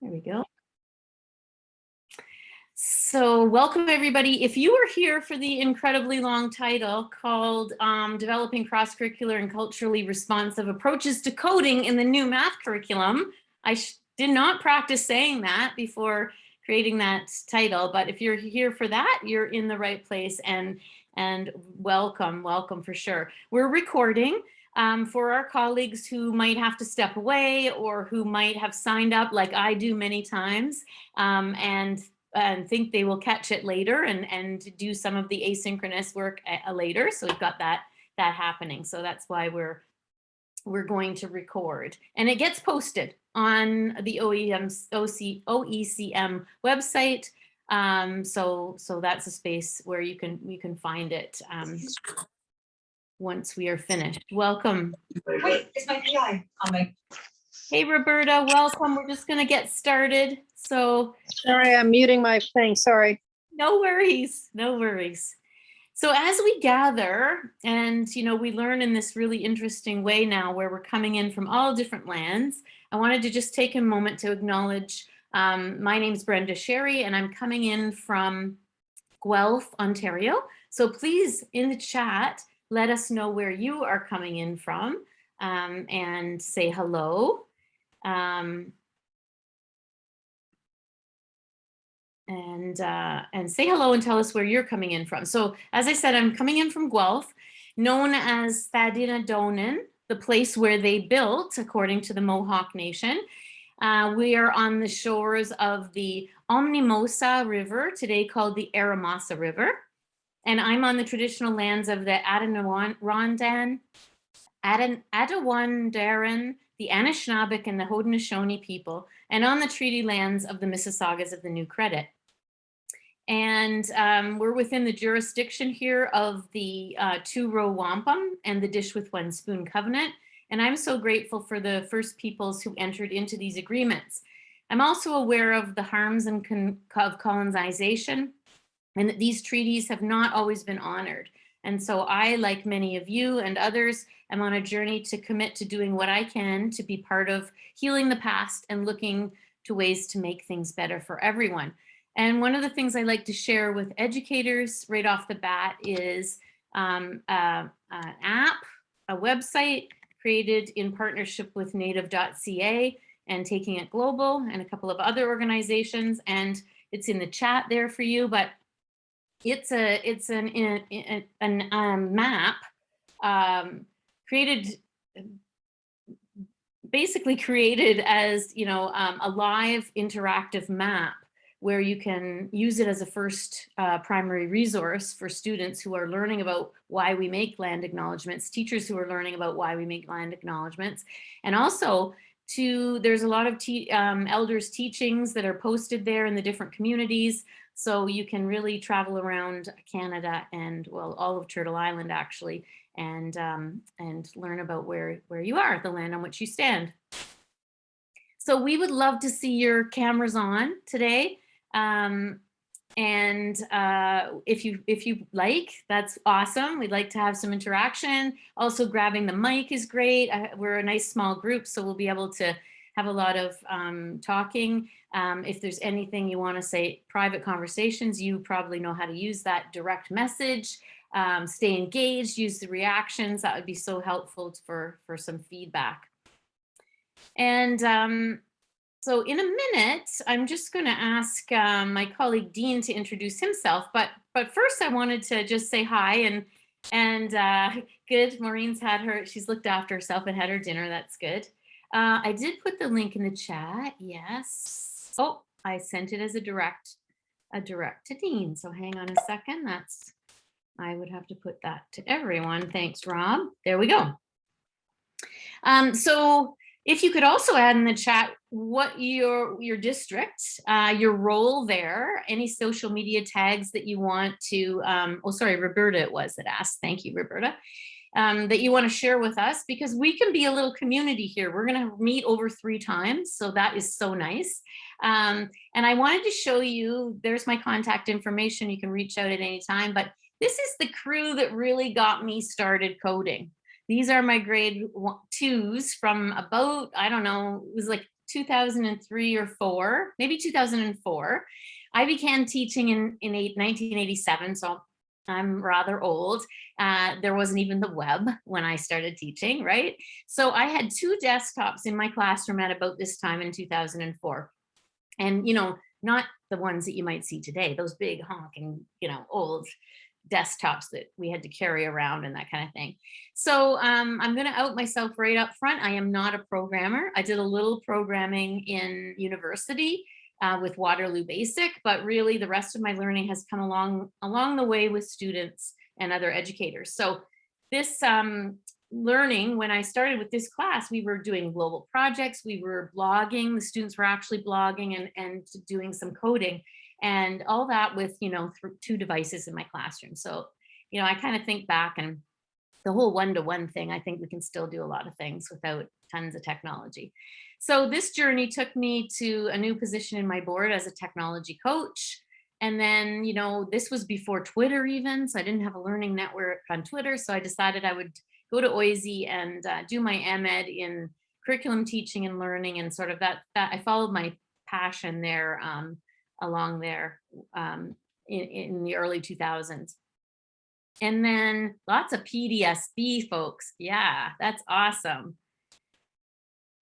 There we go. So welcome everybody. If you were here for the incredibly long title called Developing Cross-Curricular and Culturally Responsive Approaches to Coding in the New Math Curriculum, I did not practice saying that before creating that title, but if you're here for that, you're in the right place, and welcome for sure. We're recording. For our colleagues who might have to step away or who might have signed up like I do many times and think they will catch it later and do some of the asynchronous work later. So we've got that happening. So that's why we're going to record, and it gets posted on the OECM website. So that's a space where you can find it once we are finished. Welcome. Wait, it's my PI on my. Hey, Roberta, welcome. We're just going to get started. So sorry, I'm muting my thing. Sorry. No worries. No worries. So as we gather and, we learn in this really interesting way now where we're coming in from all different lands, I wanted to just take a moment to acknowledge my name's Brenda Sherry, and I'm coming in from Guelph, Ontario. So please, in the chat, let us know where you are coming in from and say hello. And say hello and tell us where you're coming in from. So as I said, I'm coming in from Guelph, known as Thadinadonan, the place where they built, according to the Mohawk Nation. We are on the shores of the Omnimosa River, today called the Aramasa River. And I'm on the traditional lands of the Attawandaron, the Anishinaabeg, and the Haudenosaunee people, and on the treaty lands of the Mississaugas of the New Credit. And we're within the jurisdiction here of the Two-Row Wampum and the Dish with One Spoon Covenant. And I'm so grateful for the First Peoples who entered into these agreements. I'm also aware of the harms of colonization, and that these treaties have not always been honored. And so I, like many of you and others, am on a journey to commit to doing what I can to be part of healing the past and looking to ways to make things better for everyone. And one of the things I like to share with educators right off the bat is an app, a website created in partnership with native.ca and Taking It Global and a couple of other organizations. And it's in the chat there for you, but it's a map basically created as a live interactive map where you can use it as a first primary resource for students who are learning about why we make land acknowledgements, teachers who are learning about why we make land acknowledgements, and also there's a lot of elders' teachings that are posted there in the different communities. So you can really travel around Canada and, well, all of Turtle Island actually, and learn about where you are, the land on which you stand. So we would love to see your cameras on today. If you like, that's awesome. We'd like to have some interaction. Also, grabbing the mic is great. We're a nice small group, so we'll be able to have a lot of talking. If there's anything you want to say, private conversations, you probably know how to use that direct message. Stay engaged, use the reactions. That would be so helpful for some feedback. And so in a minute, I'm just going to ask my colleague Dean to introduce himself. But first, I wanted to just say hi and good. Maureen's she's looked after herself and had her dinner. That's good. I did put the link in the chat. Yes. Oh, I sent it as a direct to Dean. So hang on a second. I would have to put that to everyone. Thanks, Rob. There we go. So if you could also add in the chat what your district, your role there, any social media tags that you want to, oh, sorry, Roberta it was that asked. Thank you, Roberta. That you want to share with us, because we can be a little community here. We're going to meet over 3 times, so that is so nice. And I wanted to show you, there's my contact information. You can reach out at any time, but this is the crew that really got me started coding. These are my grade 2s from about, I don't know, it was like 2003 or 4, maybe 2004. I began teaching in 1987, so I'm rather old. There wasn't even the web when I started teaching, right? So I had 2 desktops in my classroom at about this time in 2004. And, not the ones that you might see today, those big honking, old desktops that we had to carry around and that kind of thing. So I'm going to out myself right up front. I am not a programmer. I did a little programming in university with Waterloo Basic, but really the rest of my learning has come along the way with students and other educators. So this learning, when I started with this class, we were doing global projects, we were blogging, the students were actually blogging and doing some coding, and all that with, through 2 devices in my classroom. So, I kind of think back, and the whole one-to-one thing, I think we can still do a lot of things without tons of technology. So this journey took me to a new position in my board as a technology coach. And then, this was before Twitter even, so I didn't have a learning network on Twitter. So I decided I would go to OISE and do my MEd in curriculum teaching and learning, and sort of that I followed my passion there along there in the early 2000s. And then lots of PDSB folks. Yeah, that's awesome.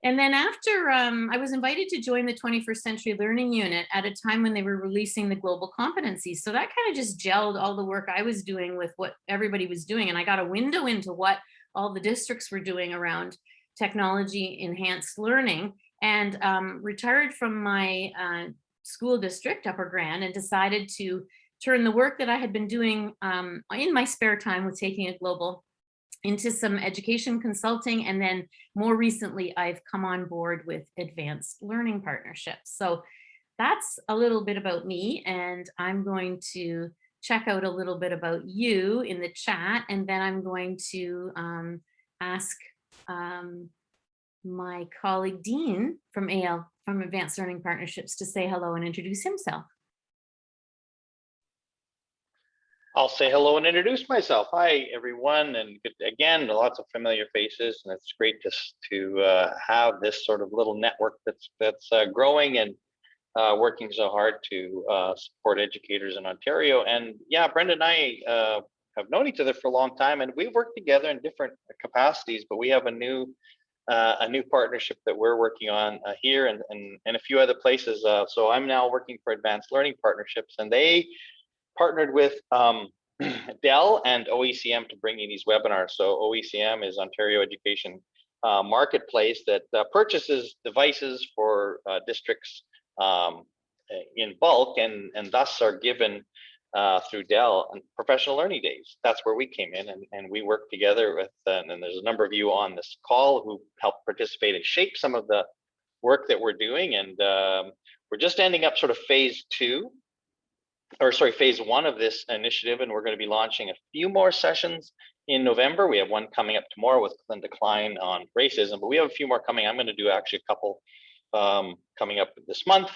And then after I was invited to join the 21st Century Learning Unit at a time when they were releasing the global competencies. So that kind of just gelled all the work I was doing with what everybody was doing. And I got a window into what all the districts were doing around technology enhanced learning, and retired from my school district, Upper Grand, and decided to turn the work that I had been doing in my spare time with taking it global into some education consulting. And then more recently, I've come on board with advanced learning partnerships. So that's a little bit about me, and I'm going to check out a little bit about you in the chat, and then I'm going to ask my colleague Dean from Advanced Learning Partnerships to say hello and introduce himself. I'll say hello and introduce myself. Hi, everyone, and again, lots of familiar faces, and it's great to have this sort of little network that's growing and working so hard to support educators in Ontario. And yeah, Brenda and I have known each other for a long time, and we've worked together in different capacities, but we have a new partnership that we're working on here and a few other places. So I'm now working for Advanced Learning Partnerships, and they partnered with Dell and OECM to bring you these webinars. So OECM is Ontario Education Marketplace that purchases devices for districts in bulk, and thus are given through Dell and professional learning days. That's where we came in, and we worked together with, and there's a number of you on this call who helped participate and shape some of the work that we're doing. And we're just ending up sort of phase 1 of this initiative, and we're going to be launching a few more sessions in November. We have one coming up tomorrow with Linda Klein on racism, but we have a few more coming. I'm going to do actually a couple coming up this month.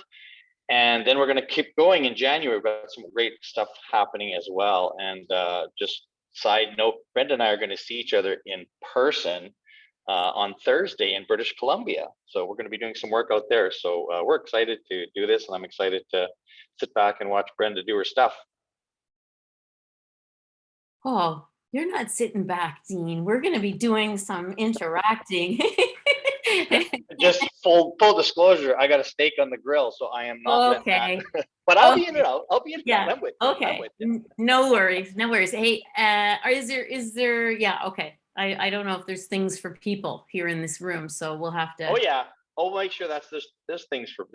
And then we're going to keep going in January. We've got some great stuff happening as well. And just side note, Brenda and I are going to see each other in person on Thursday in British Columbia. So we're going to be doing some work out there. So we're excited to do this, and I'm excited to sit back and watch Brenda do her stuff. Oh, you're not sitting back, Dean. We're going to be doing some interacting. Just full disclosure, I got a steak on the grill, so I am not okay. But I'll be in and out. I'll be in and Yeah. out. I'm with you. Okay. I'm with you. No worries. No worries. Hey, is there? Yeah. Okay. I don't know if there's things for people here in this room, so we'll have to. Oh yeah. I'll make sure there's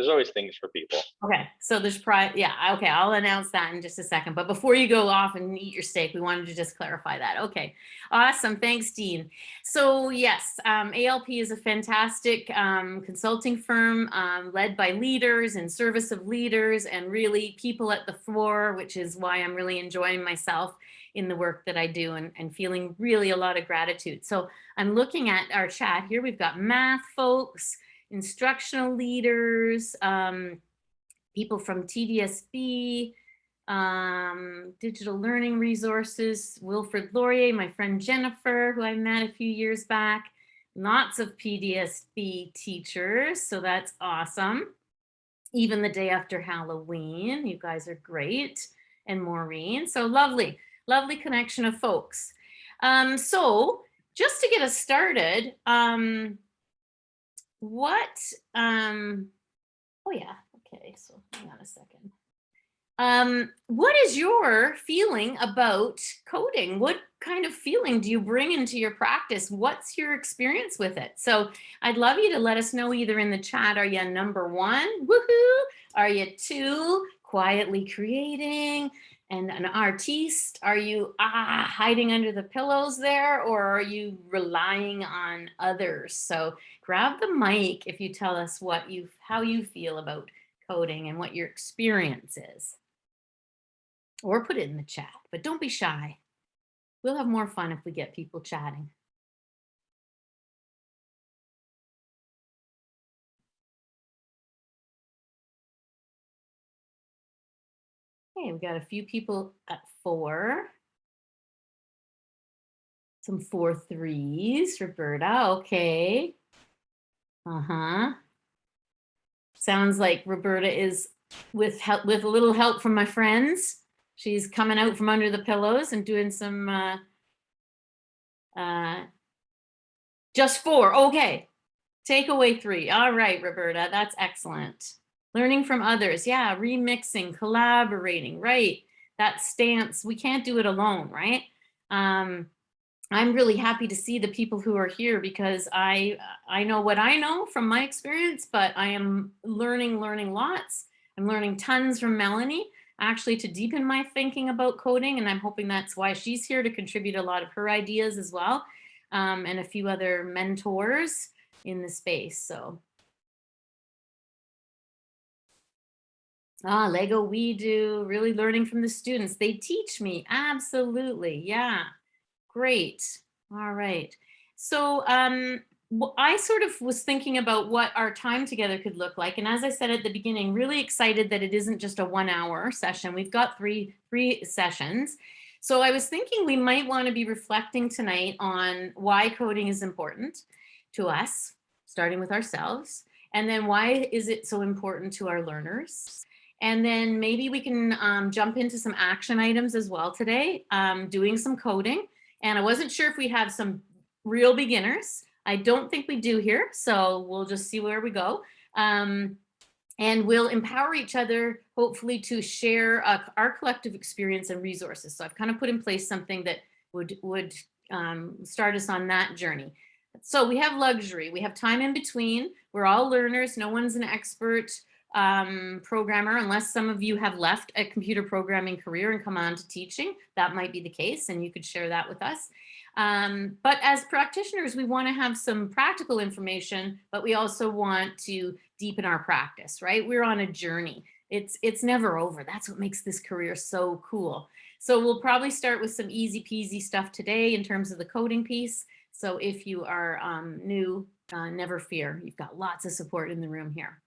always things for people. Okay, so there's yeah, okay, I'll announce that in just a second. But before you go off and eat your steak, we wanted to just clarify that. Okay, awesome, thanks, Dean. So yes, ALP is a fantastic consulting firm led by leaders, in service of leaders, and really people at the fore, which is why I'm really enjoying myself in the work that I do, and feeling really a lot of gratitude. So I'm looking at our chat here. We've got math folks, instructional leaders, people from TDSB, digital learning resources, Wilfred Laurier, my friend Jennifer, who I met a few years back, Lots of PDSB teachers, so that's awesome. Even the day after Halloween, you guys are great. And Maureen, so lovely, lovely connection of folks. So just to get us started, oh yeah, okay, so hang on a second. What is your feeling about coding? What kind of feeling do you bring into your practice? What's your experience with it? So I'd love you to let us know either in the chat, are you number 1, woohoo? Are you 2, quietly creating and an artiste? Are you hiding under the pillows there, or are you relying on others? So grab the mic if you tell us how you feel about coding and what your experience is. Or put it in the chat, but don't be shy. We'll have more fun if we get people chatting. Okay, we got a few people at 4. Some 4 3s, Roberta, okay. Sounds like Roberta is with a little help from my friends. She's coming out from under the pillows and doing some, just 4, okay. Take away 3, all right, Roberta, that's excellent. Learning from others, yeah, remixing, collaborating, right? That stance, we can't do it alone, right? I'm really happy to see the people who are here because I know what I know from my experience, but I am learning lots. I'm learning tons from Melanie, actually, to deepen my thinking about coding, and I'm hoping that's why she's here, to contribute a lot of her ideas as well, and a few other mentors in the space. So Lego we do, really learning from the students. They teach me, absolutely, yeah, great. All right, so I sort of was thinking about what our time together could look like, and as I said at the beginning, really excited that it isn't just a 1-hour session. We've got three sessions. So I was thinking we might want to be reflecting tonight on why coding is important to us, starting with ourselves, and then why is it so important to our learners. And then maybe we can jump into some action items as well today, doing some coding. And I wasn't sure if we have some real beginners. I don't think we do here, so we'll just see where we go. And we'll empower each other, hopefully, to share our collective experience and resources. So I've kind of put in place something that would start us on that journey. So we have luxury. We have time in between. We're all learners. No one's an expert programmer, unless some of you have left a computer programming career and come on to teaching. That might be the case, and you could share that with us. But as practitioners, we want to have some practical information, but we also want to deepen our practice, right? We're on a journey. It's never over. That's what makes this career so cool. So we'll probably start with some easy peasy stuff today in terms of the coding piece. So if you are new, never fear. You've got lots of support in the room here.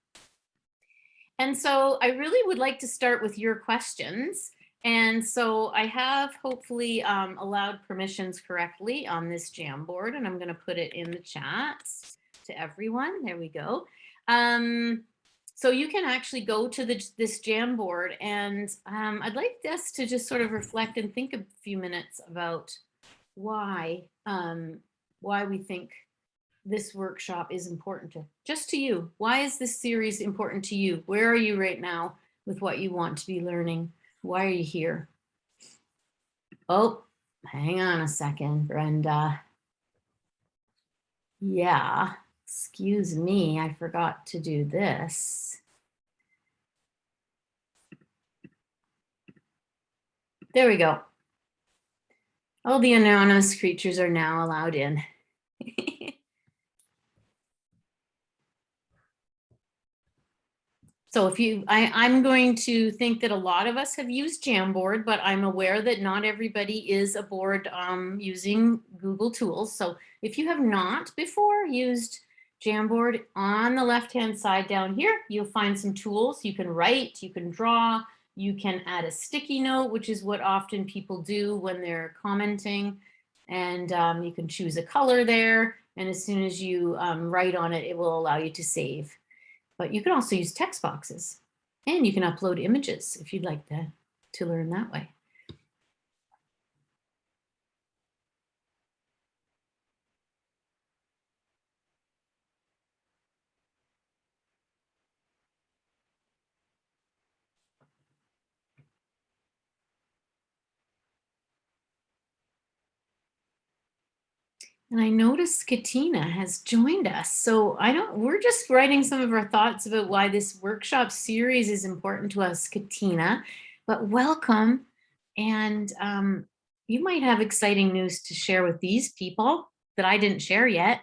And so I really would like to start with your questions. And so I have hopefully allowed permissions correctly on this Jamboard, and I'm going to put it in the chat to everyone. There we go. So you can actually go to this Jamboard, and I'd like us to just sort of reflect and think a few minutes about why we think this workshop is important to you. Why is this series important to you? Where are you right now with what you want to be learning? Why are you here? Oh, hang on a second, Brenda. Yeah, excuse me, I forgot to do this. There we go. All the anonymous creatures are now allowed in. So if I'm going to think that a lot of us have used Jamboard, but I'm aware that not everybody is aboard using Google tools. So if you have not before used Jamboard, on the left-hand side down here, you'll find some tools. You can write, you can draw, you can add a sticky note, which is what often people do when they're commenting. And you can choose a color there. And as soon as you write on it, it will allow you to save. But you can also use text boxes, and you can upload images if you'd like to learn that way. And I noticed Katina has joined us. So we're just writing some of our thoughts about why this workshop series is important to us, Katina, but welcome. And you might have exciting news to share with these people that I didn't share yet.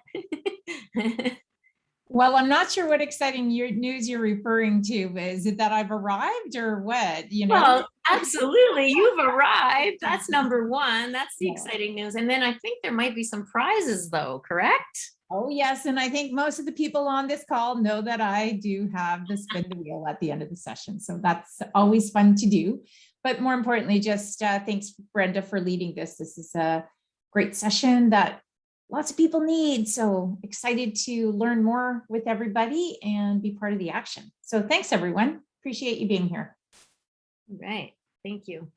Well, I'm not sure what exciting news you're referring to. Is it that I've arrived or what? Well, absolutely. You've arrived. That's number one. That's the exciting news. And then I think there might be some prizes though, correct? Oh, yes. And I think most of the people on this call know that I do have the spin the wheel at the end of the session. So that's always fun to do. But more importantly, just thanks, Brenda, for leading this. This is a great session that lots of people need. So excited to learn more with everybody and be part of the action. So thanks, everyone. Appreciate you being here. Right. Thank you.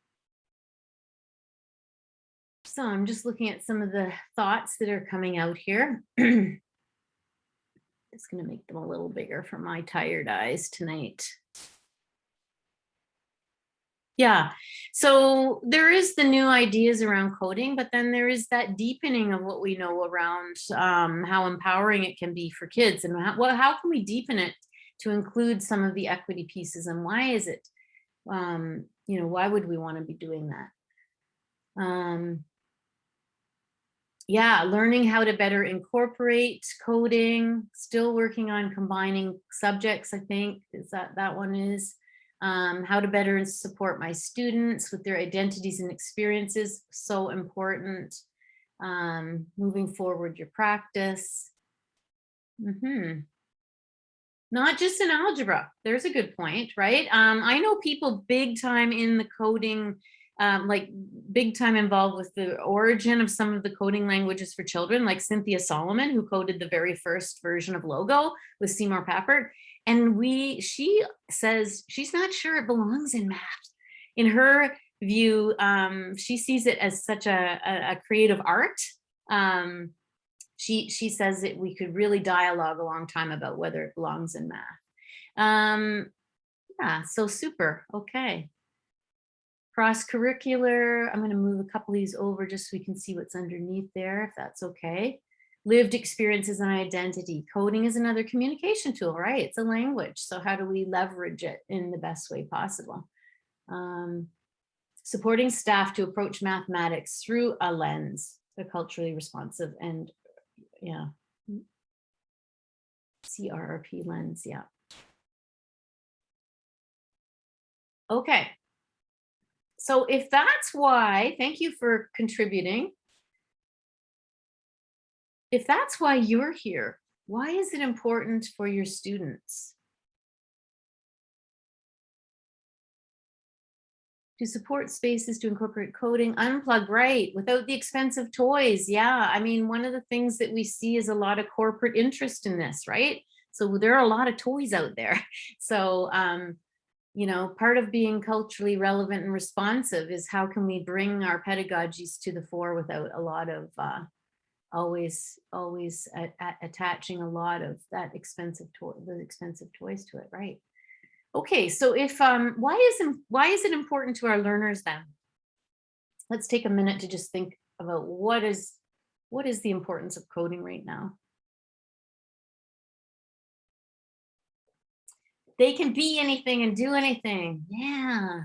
So I'm just looking at some of the thoughts that are coming out here. Just going to make them a little bigger for my tired eyes tonight. Yeah, so there is the new ideas around coding, but then there is that deepening of what we know around how empowering it can be for kids, and how can we deepen it to include some of the equity pieces, and why is it, why would we want to be doing that? Yeah, learning how to better incorporate coding, still working on combining subjects, I think, is that one is. How to better support my students with their identities and experiences, so important. Moving forward your practice. Not just in algebra, there's a good point, right? I know people big time in the coding, like big time involved with the origin of some of the coding languages for children, like Cynthia Solomon, who coded the very first version of Logo with Seymour Papert. And she says she's not sure it belongs in math. In her view, she sees it as such a creative art. She says that we could really dialogue a long time about whether it belongs in math. Yeah, so super. Okay. Cross-curricular. I'm going to move a couple of these over just so we can see what's underneath there, if that's okay. Lived experiences and identity. Coding is another communication tool, right? It's a language. So how do we leverage it in the best way possible? Supporting staff to approach mathematics through a lens, a culturally responsive and CRRP lens, yeah. Okay. So if that's why, thank you for contributing. If that's why you're here, why is it important for your students? To support spaces to incorporate coding, unplug, right, without the expensive toys. Yeah, I mean, one of the things that we see is a lot of corporate interest in this, right? So there are a lot of toys out there. So, part of being culturally relevant and responsive is how can we bring our pedagogies to the fore without a lot of always attaching a lot of that expensive toys to it, right? Okay, so if why is it important to our learners then? Let's take a minute to just think about what is the importance of coding right now. They can be anything and do anything. Yeah.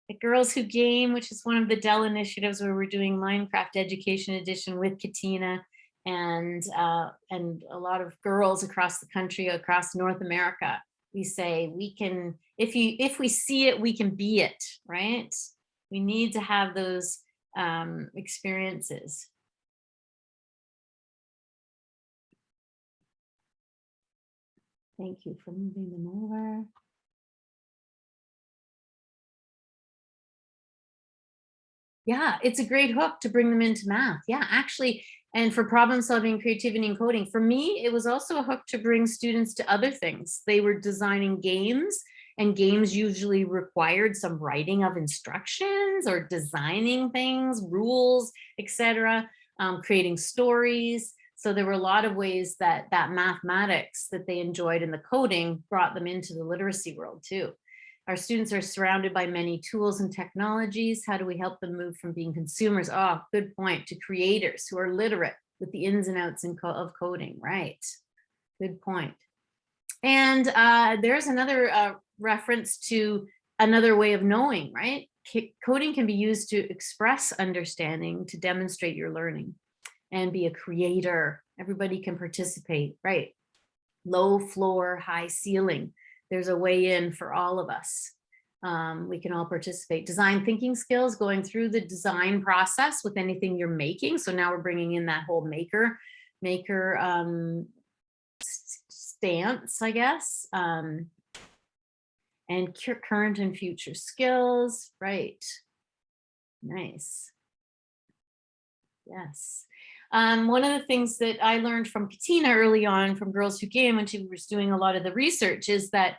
The Girls Who Game, which is one of the Dell initiatives where we're doing Minecraft Education Edition with Katina and a lot of girls across the country, across North America. We say we can, if we see it, we can be it, right? We need to have those experiences. Thank you for moving them over. Yeah, it's a great hook to bring them into math. Yeah, actually, and for problem solving, creativity, and coding. For me, it was also a hook to bring students to other things. They were designing games, and games usually required some writing of instructions or designing things, rules, etc., creating stories. So there were a lot of ways that that mathematics that they enjoyed in the coding brought them into the literacy world too. Our students are surrounded by many tools and technologies. How do we help them move from being consumers? Oh, good point. To creators who are literate with the ins and outs of coding, right? Good point. And there's another reference to another way of knowing, right? Coding can be used to express understanding, to demonstrate your learning, and be a creator. Everybody can participate, right? Low floor, high ceiling. There's a way in for all of us. We can all participate. Design thinking skills, going through the design process with anything you're making. So now we're bringing in that whole maker stance, I guess. And current and future skills, right? Nice. Yes. One of the things that I learned from Katina early on from Girls Who Game when she was doing a lot of the research is that,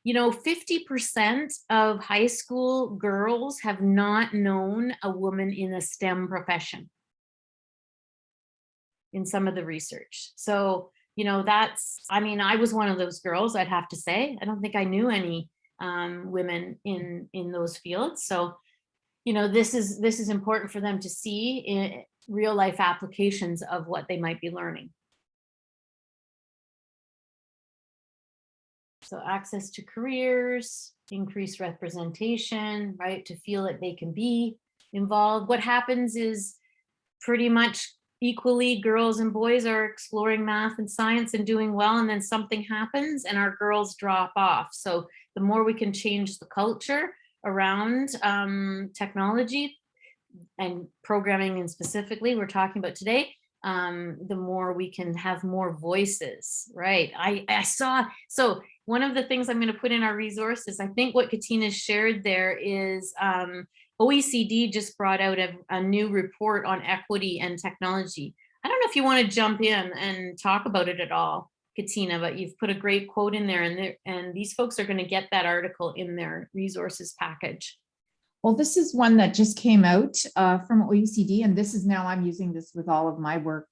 50% of high school girls have not known a woman in a STEM profession in some of the research. So, I was one of those girls, I'd have to say. I don't think I knew any women in those fields. So, this is important for them to see in real life applications of what they might be learning. So access to careers, increased representation, right? To feel that they can be involved. What happens is pretty much equally girls and boys are exploring math and science and doing well, and then something happens and our girls drop off. So the more we can change the culture around technology and programming, and specifically we're talking about today, the more we can have more voices, right? I saw, so one of the things I'm going to put in our resources, I think what Katina shared there is OECD just brought out a new report on equity and technology. I don't know if you want to jump in and talk about it at all, Katina, but you've put a great quote in there, and these folks are going to get that article in their resources package. Well, this is one that just came out from OECD, and this is now I'm using this with all of my work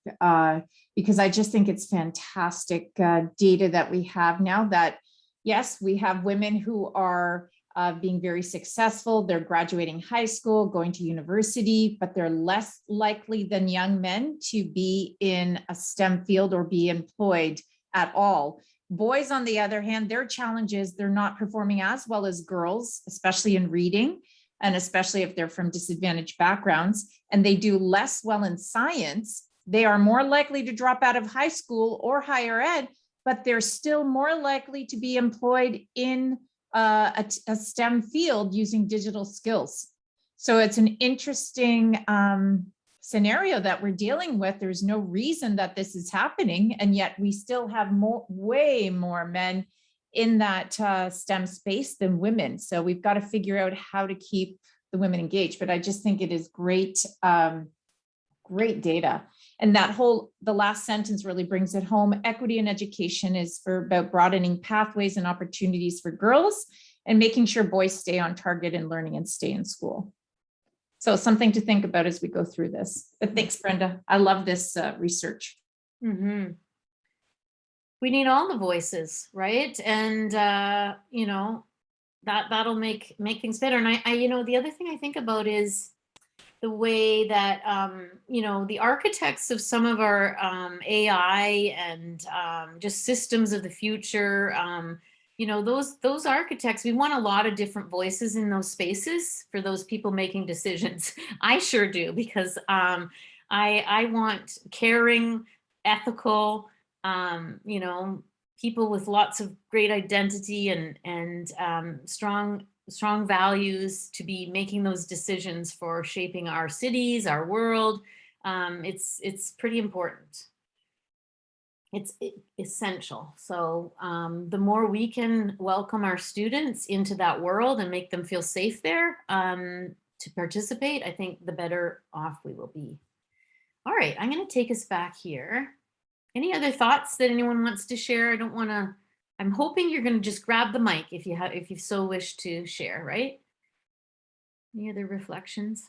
because I just think it's fantastic data that we have now that, yes, we have women who are being very successful. They're graduating high school, going to university, but they're less likely than young men to be in a STEM field or be employed at all. Boys, on the other hand, their challenge is they're not performing as well as girls, especially in reading, and especially if they're from disadvantaged backgrounds, and they do less well in science. They are more likely to drop out of high school or higher ed, but they're still more likely to be employed in a STEM field using digital skills. So it's an interesting scenario that we're dealing with. There's no reason that this is happening, and yet we still have way more men in that STEM space than women. So we've got to figure out how to keep the women engaged. But I just think it is great, great data. And that the last sentence really brings it home. Equity in education is about broadening pathways and opportunities for girls and making sure boys stay on target in learning and stay in school. So something to think about as we go through this. But thanks, Brenda. I love this research. Mm-hmm. We need all the voices, right? And that'll make things better. And I the other thing I think about is the way that the architects of some of our AI and just systems of the future, those architects, we want a lot of different voices in those spaces for those people making decisions. I sure do, because I want caring, ethical, people with lots of great identity and strong values to be making those decisions for shaping our cities, our world. It's pretty important. It's essential. So the more we can welcome our students into that world and make them feel safe there, to participate, I think the better off we will be. All right, I'm going to take us back here. Any other thoughts that anyone wants to share? I don't want to, I'm hoping you're going to just grab the mic if you so wish to share, right? Any other reflections?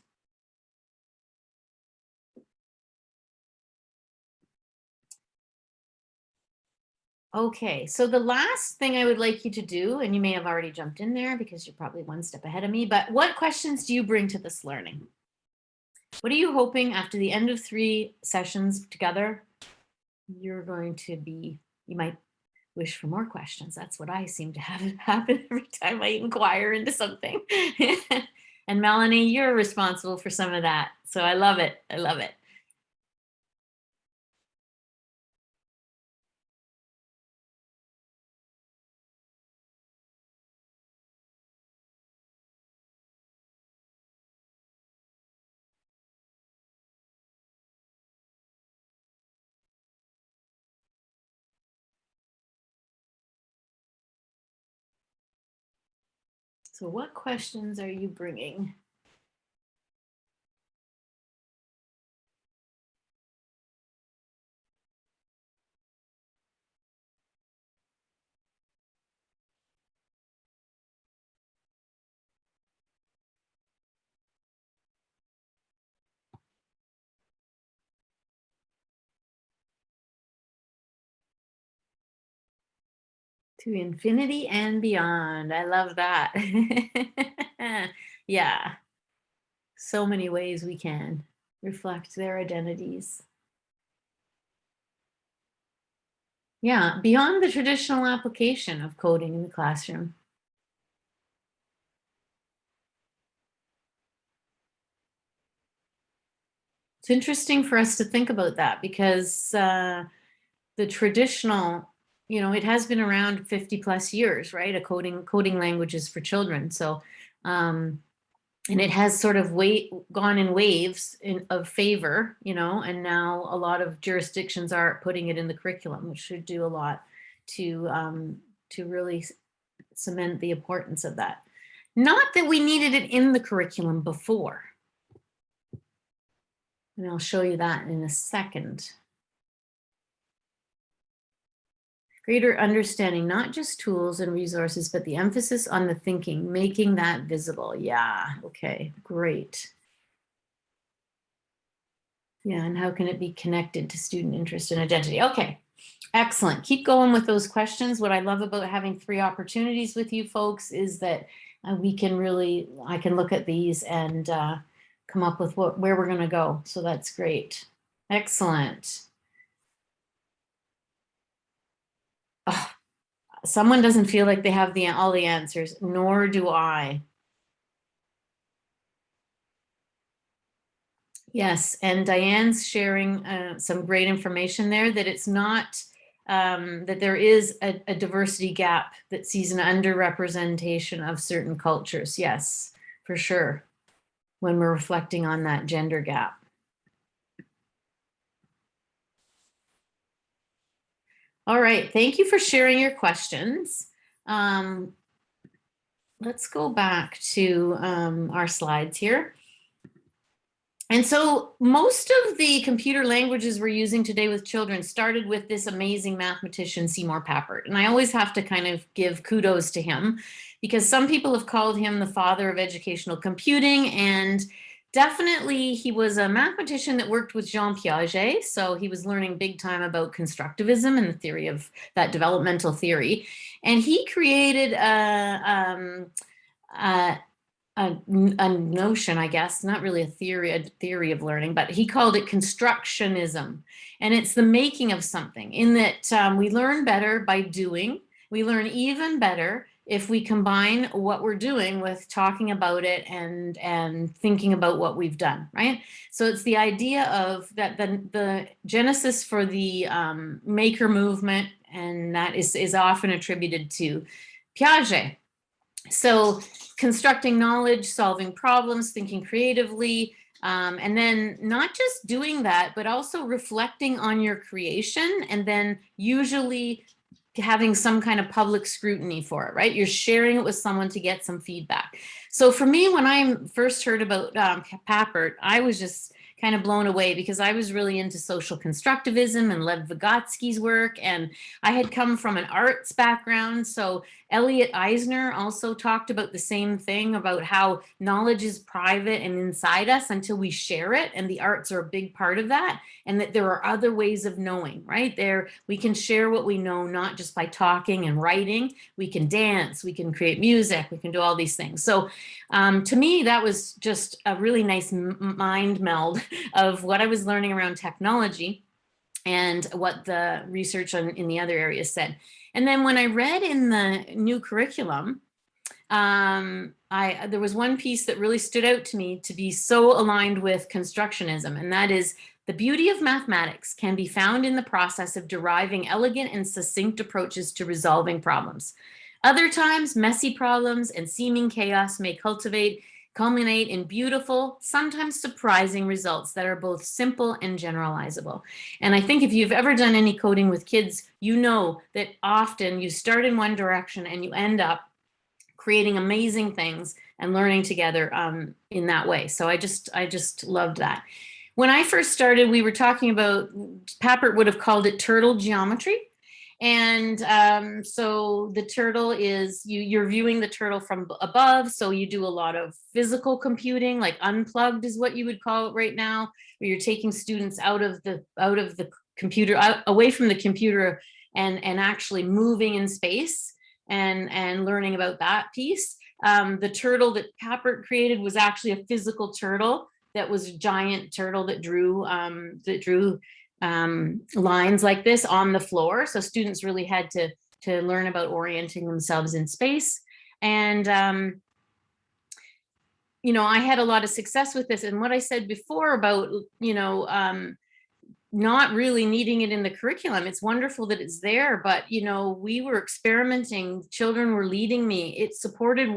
Okay, so the last thing I would like you to do, and you may have already jumped in there because you're probably one step ahead of me, but what questions do you bring to this learning? What are you hoping after the end of 3 sessions together, you're going to be, you might wish for more questions. That's what I seem to have happen every time I inquire into something. And Melanie, you're responsible for some of that. So I love it. I love it. So what questions are you bringing? To infinity and beyond. I love that. Yeah. So many ways we can reflect their identities. Yeah, beyond the traditional application of coding in the classroom. It's interesting for us to think about that because the traditional, you know, it has been around 50 plus years, right? A coding languages for children. So, and it has sort of gone in waves of favor, you know, and now a lot of jurisdictions are putting it in the curriculum, which should do a lot to really cement the importance of that. Not that we needed it in the curriculum before. And I'll show you that in a second. Greater understanding, not just tools and resources, but the emphasis on the thinking, making that visible. Yeah, okay, great. Yeah, and how can it be connected to student interest and identity? Okay, excellent. Keep going with those questions. What I love about having 3 opportunities with you folks is that we can really, I can look at these and come up with where we're gonna go. So that's great. Excellent. Oh, someone doesn't feel like they have all the answers, nor do I. Yes, and Diane's sharing some great information there that it's not, that there is a diversity gap that sees an underrepresentation of certain cultures. Yes, for sure, when we're reflecting on that gender gap. All right, thank you for sharing your questions. Let's go back to our slides here. And so most of the computer languages we're using today with children started with this amazing mathematician, Seymour Papert. And I always have to kind of give kudos to him because some people have called him the father of educational computing. And definitely he was a mathematician that worked with Jean Piaget. So he was learning big time about constructivism and the theory of that developmental theory. And he created a notion, I guess, not really a theory of learning, but he called it constructionism. And it's the making of something in that we learn better by doing. We learn even better if we combine what we're doing with talking about it and thinking about what we've done, right? So it's the idea of that the genesis for the maker movement, and that is often attributed to Piaget. So constructing knowledge, solving problems, thinking creatively, and then not just doing that, but also reflecting on your creation and then usually having some kind of public scrutiny for it, right? You're sharing it with someone to get some feedback. So for me, when I first heard about Papert, I was just kind of blown away because I was really into social constructivism and Lev Vygotsky's work. And I had come from an arts background. So Elliot Eisner also talked about the same thing, about how knowledge is private and inside us until we share it. And the arts are a big part of that. And that there are other ways of knowing, right? There, we can share what we know, not just by talking and writing. We can dance, we can create music, we can do all these things. So to me, that was just a really nice mind meld of what I was learning around technology and what the research in the other areas said. And then when I read in the new curriculum, there was one piece that really stood out to me to be so aligned with constructionism, and that is the beauty of mathematics can be found in the process of deriving elegant and succinct approaches to resolving problems. Other times, messy problems and seeming chaos may culminate in beautiful, sometimes surprising results that are both simple and generalizable. And I think if you've ever done any coding with kids, you know that often you start in one direction and you end up creating amazing things and learning together in that way. So I just loved that. When I first started, we were talking about, Papert would have called it turtle geometry. And so the turtle is, you're viewing the turtle from above. So you do a lot of physical computing, like unplugged is what you would call it right now, where you're taking students out of the computer, away from the computer and actually moving in space and learning about that piece. The turtle that Papert created was actually a physical turtle that was a giant turtle that drew lines like this on the floor. So students really had to learn about orienting themselves in space. And, I had a lot of success with this. And what I said before about, not really needing it in the curriculum, it's wonderful that it's there, but, we were experimenting, children were leading me. It supported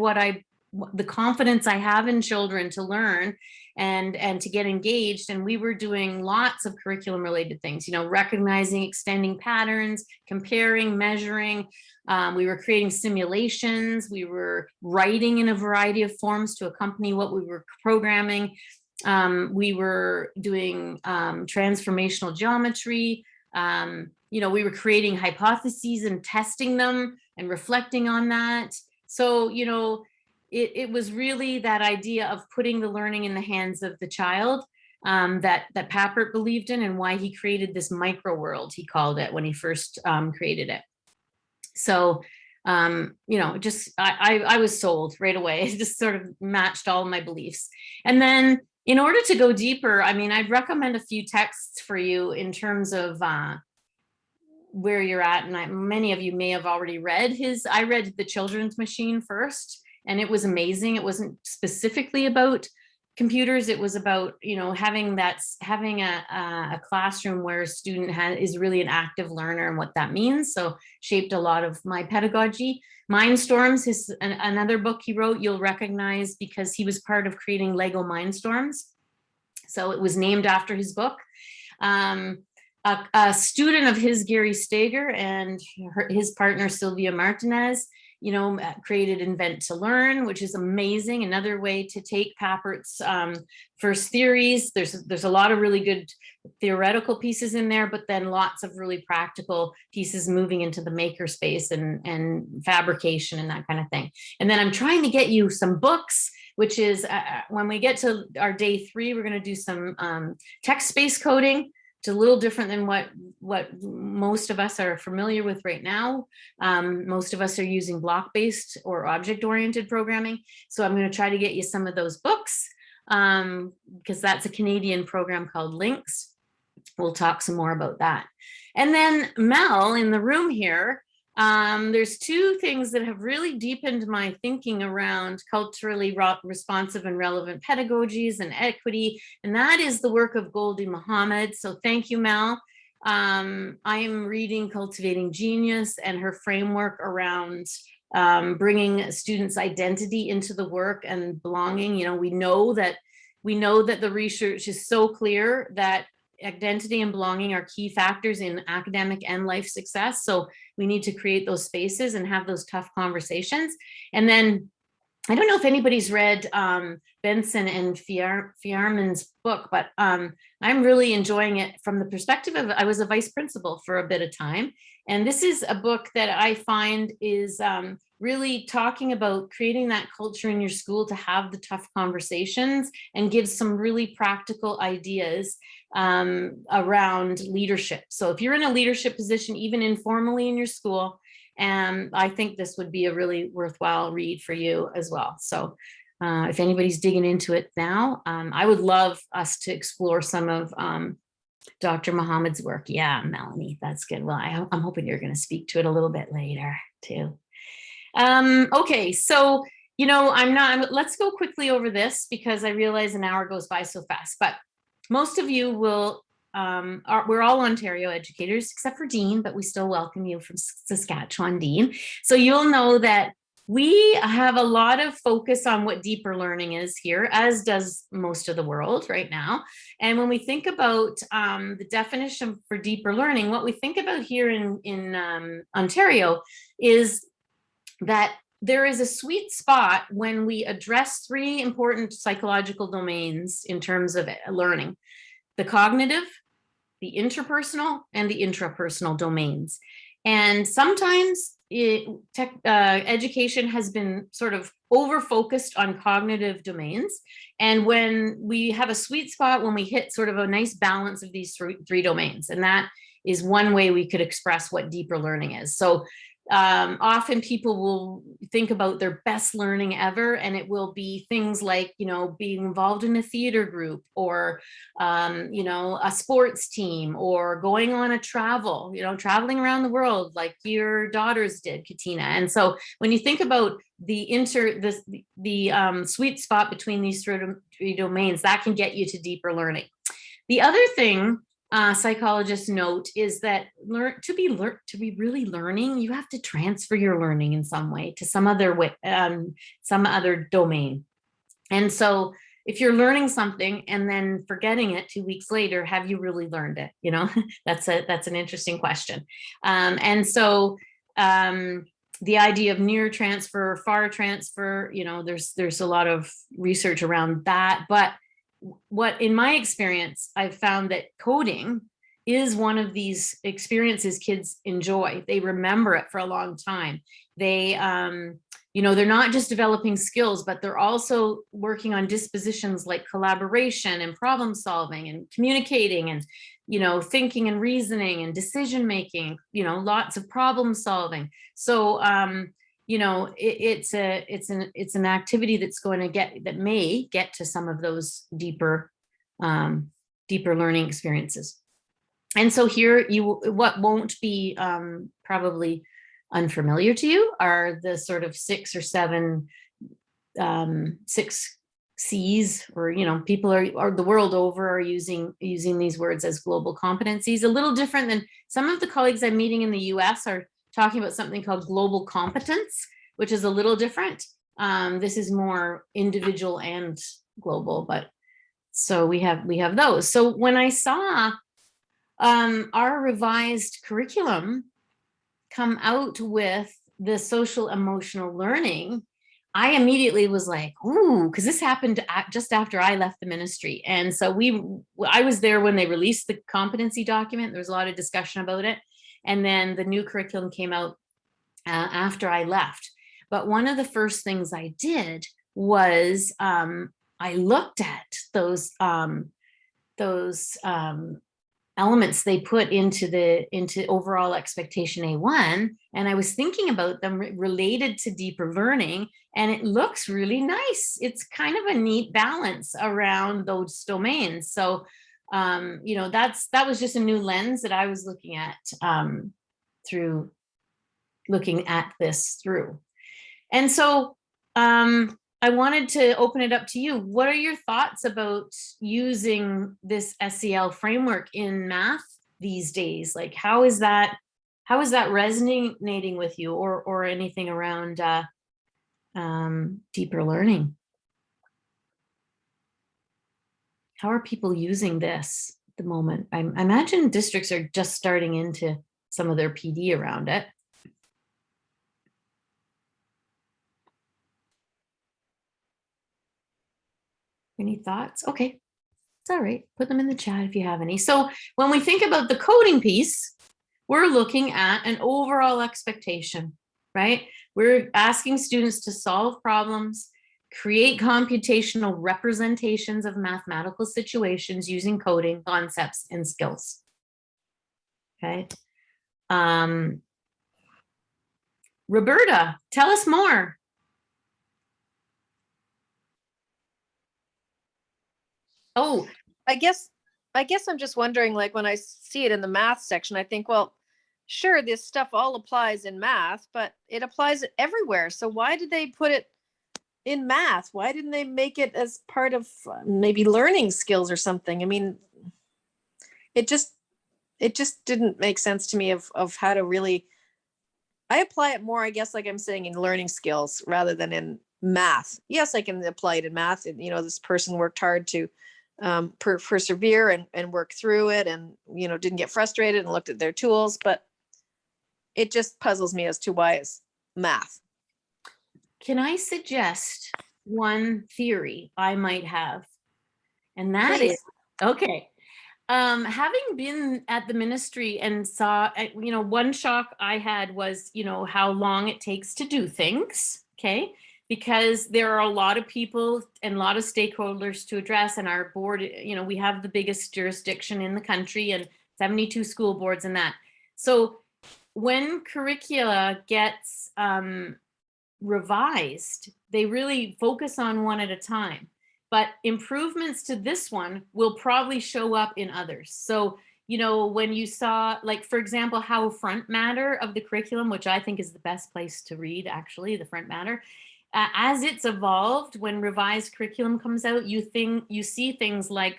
the confidence I have in children to learn and to get engaged. And we were doing lots of curriculum related things, recognizing, extending patterns, comparing, measuring. We were creating simulations. We were writing in a variety of forms to accompany what we were programming. We were doing transformational geometry. We were creating hypotheses and testing them and reflecting on that. So, it was really that idea of putting the learning in the hands of the child that Papert believed in, and why he created this micro world, he called it when he first created it. So, I was sold right away. It just sort of matched all of my beliefs. And then in order to go deeper, I'd recommend a few texts for you in terms of where you're at. And many of you may have already read I read The Children's Machine first. And it was amazing. It wasn't specifically about computers. It was about, having a classroom where a student is really an active learner and what that means. So shaped a lot of my pedagogy. Mindstorms is another book he wrote, you'll recognize because he was part of creating Lego Mindstorms. So it was named after his book. A student of his, Gary Steger, and his partner, Sylvia Martinez, created Invent to Learn, which is amazing. Another way to take Papert's first theories. There's a lot of really good theoretical pieces in there, but then lots of really practical pieces moving into the maker space and fabrication and that kind of thing. And then I'm trying to get you some books, which is when we get to our day 3, we're going to do some text-based coding. It's a little different than what most of us are familiar with right now. Most of us are using block-based or object-oriented programming. So I'm going to try to get you some of those books because that's a Canadian program called Links. We'll talk some more about that. And then Mel in the room here, there's 2 things that have really deepened my thinking around culturally responsive and relevant pedagogies and equity, and that is the work of Goldie Mohammed. So thank you, Mel. I am reading Cultivating Genius and her framework around bringing students' identity into the work and belonging. We know that the research is so clear that identity and belonging are key factors in academic and life success. So we need to create those spaces and have those tough conversations. And then I don't know if anybody's read Benson and Fierman's book, but I'm really enjoying it from the perspective of, I was a vice principal for a bit of time. And this is a book that I find is really talking about creating that culture in your school to have the tough conversations, and gives some really practical ideas around leadership. So if you're in a leadership position, even informally in your school, and I think this would be a really worthwhile read for you as well. So if anybody's digging into it now, I would love us to explore some of Dr. Muhammad's work. Yeah, Melanie, that's good. Well, I'm hoping you're going to speak to it a little bit later too. Okay, so, let's go quickly over this because I realize an hour goes by so fast, but most of you will we're all Ontario educators except for Dean, but we still welcome you from Saskatchewan, Dean. So you'll know that we have a lot of focus on what deeper learning is here, as does most of the world right now. And when we think about the definition for deeper learning, what we think about here in Ontario is that there is a sweet spot when we address three important psychological domains in terms of learning: the cognitive, the interpersonal, and the intrapersonal domains. And sometimes education has been sort of over-focused on cognitive domains. And when we have a sweet spot, when we hit sort of a nice balance of these three domains, and that is one way we could express what deeper learning is. So often people will think about their best learning ever, and it will be things like, being involved in a theater group, or, a sports team, or going on a travel, traveling around the world like your daughters did, Katina. And so when you think about the sweet spot between these three domains, that can get you to deeper learning. The other thing psychologists note is that to be really learning, you have to transfer your learning in some way to some other way, some other domain. And so if you're learning something and then forgetting it 2 weeks later, have you really learned it? That's an interesting question. And so the idea of near transfer, far transfer, there's a lot of research around that. But what, in my experience, I've found that coding is one of these experiences kids enjoy. They remember it for a long time. They, they're not just developing skills, but they're also working on dispositions like collaboration and problem solving and communicating and, thinking and reasoning and decision making, lots of problem solving. So, it's an activity that's going to may get to some of those deeper learning experiences. And so here, what won't be probably unfamiliar to you are the sort of 6 or 7 6 C's, or people are the world over are using these words as global competencies. A little different than some of the colleagues I'm meeting in the US are talking about something called global competence, which is a little different. This is more individual and global, but so we have those. So when I saw our revised curriculum come out with the social emotional learning, I immediately was like, ooh, because this happened just after I left the ministry. And so I was there when they released the competency document. There was a lot of discussion about it. And then the new curriculum came out after I left. But one of the first things I did was I looked at those elements they put into overall expectation A1, and I was thinking about them related to deeper learning, and it looks really nice. It's kind of a neat balance around those domains. So that was just a new lens that I was looking at through looking at this through. And so I wanted to open it up to you. What are your thoughts about using this SEL framework in math these days? Like, how is that resonating with you, or anything around deeper learning? How are people using this at the moment. I imagine districts are just starting into some of their PD around it. Any thoughts? Okay, it's all right. Put them in the chat if you have any. So when we think about the coding piece, we're looking at an overall expectation, right? We're asking students to solve problems, create computational representations of mathematical situations using coding concepts and skills. Okay. Roberta, tell us more. Oh, I guess I'm just wondering, like, when I see it in the math section, I think, well, sure, this stuff all applies in math, but it applies everywhere. So why did they put it in math? Why didn't they make it as part of maybe learning skills or something? I mean, it just didn't make sense to me of how to really. I apply it more, I guess, like I'm saying, in learning skills rather than in math. Yes, I can apply it in math. And, this person worked hard to persevere and work through it, and didn't get frustrated and looked at their tools. But it just puzzles me as to why it's math. can I suggest one theory I might have? And that Please. is, okay. Having been at the ministry and saw, one shock I had was, how long it takes to do things. Okay. Because there are a lot of people and a lot of stakeholders to address, and our board, we have the biggest jurisdiction in the country and 72 school boards and that. So when curricula gets revised, they really focus on one at a time. But improvements to this one will probably show up in others. So, when you saw, like, for example, how front matter of the curriculum, which I think is the best place to read, actually, the front matter, as it's evolved, when revised curriculum comes out, you see things like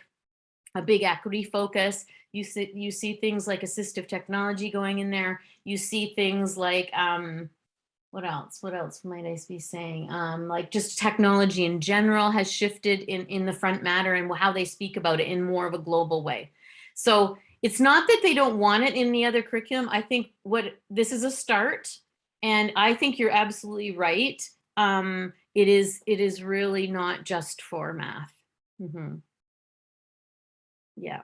a big equity focus. You see things like assistive technology going in there. You see things like, what else might I be saying? Like, just technology in general has shifted in the front matter and how they speak about it in more of a global way. So it's not that they don't want it in the other curriculum. I think this is a start, and I think you're absolutely right. It is really not just for math. Mm-hmm. Yeah.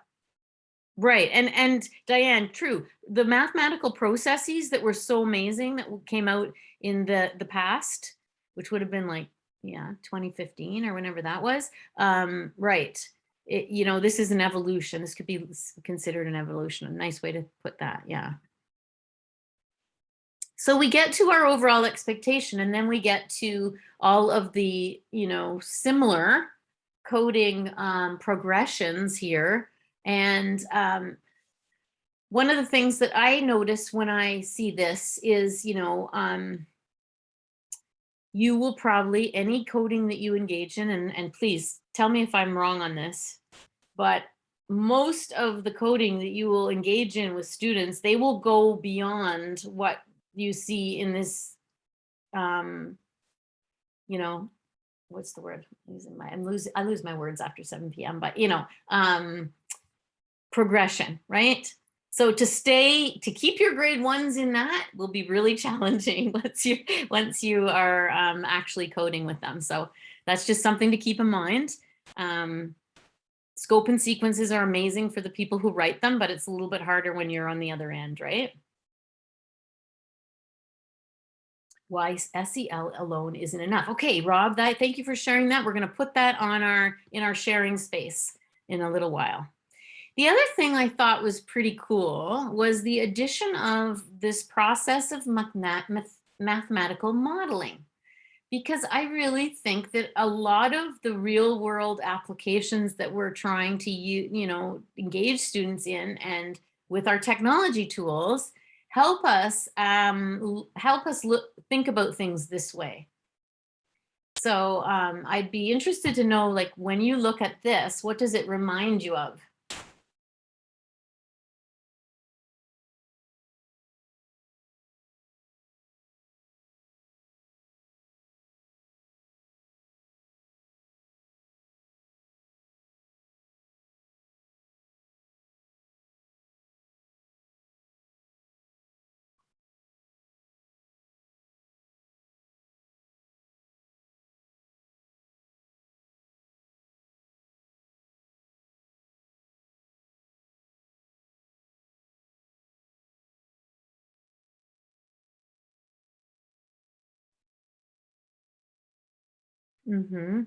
Right. And Diane, true. The mathematical processes that were so amazing that came out in the past, which would have been like, 2015 or whenever that was. Right. This is an evolution. This could be considered an evolution. A nice way to put that. Yeah. So we get to our overall expectation, and then we get to all of the, similar coding progressions here. And one of the things that I notice when I see this is, you will probably, any coding that you engage in, and please tell me if I'm wrong on this, but most of the coding that you will engage in with students, they will go beyond what you see in this, what's the word? I lose my words after 7 p.m., but progression, right? So to keep your grade ones in that will be really challenging once you are actually coding with them. So that's just something to keep in mind. Scope and sequences are amazing for the people who write them, but it's a little bit harder when you're on the other end, right? Why SEL alone isn't enough. Okay, Rob, thank you for sharing that. We're going to put that in our sharing space in a little while. The other thing I thought was pretty cool was the addition of this process of mathematical modeling, because I really think that a lot of the real world applications that we're trying to engage students in, and with our technology tools, help us think about things this way. So I'd be interested to know, like, when you look at this, what does it remind you of? Mm-hmm.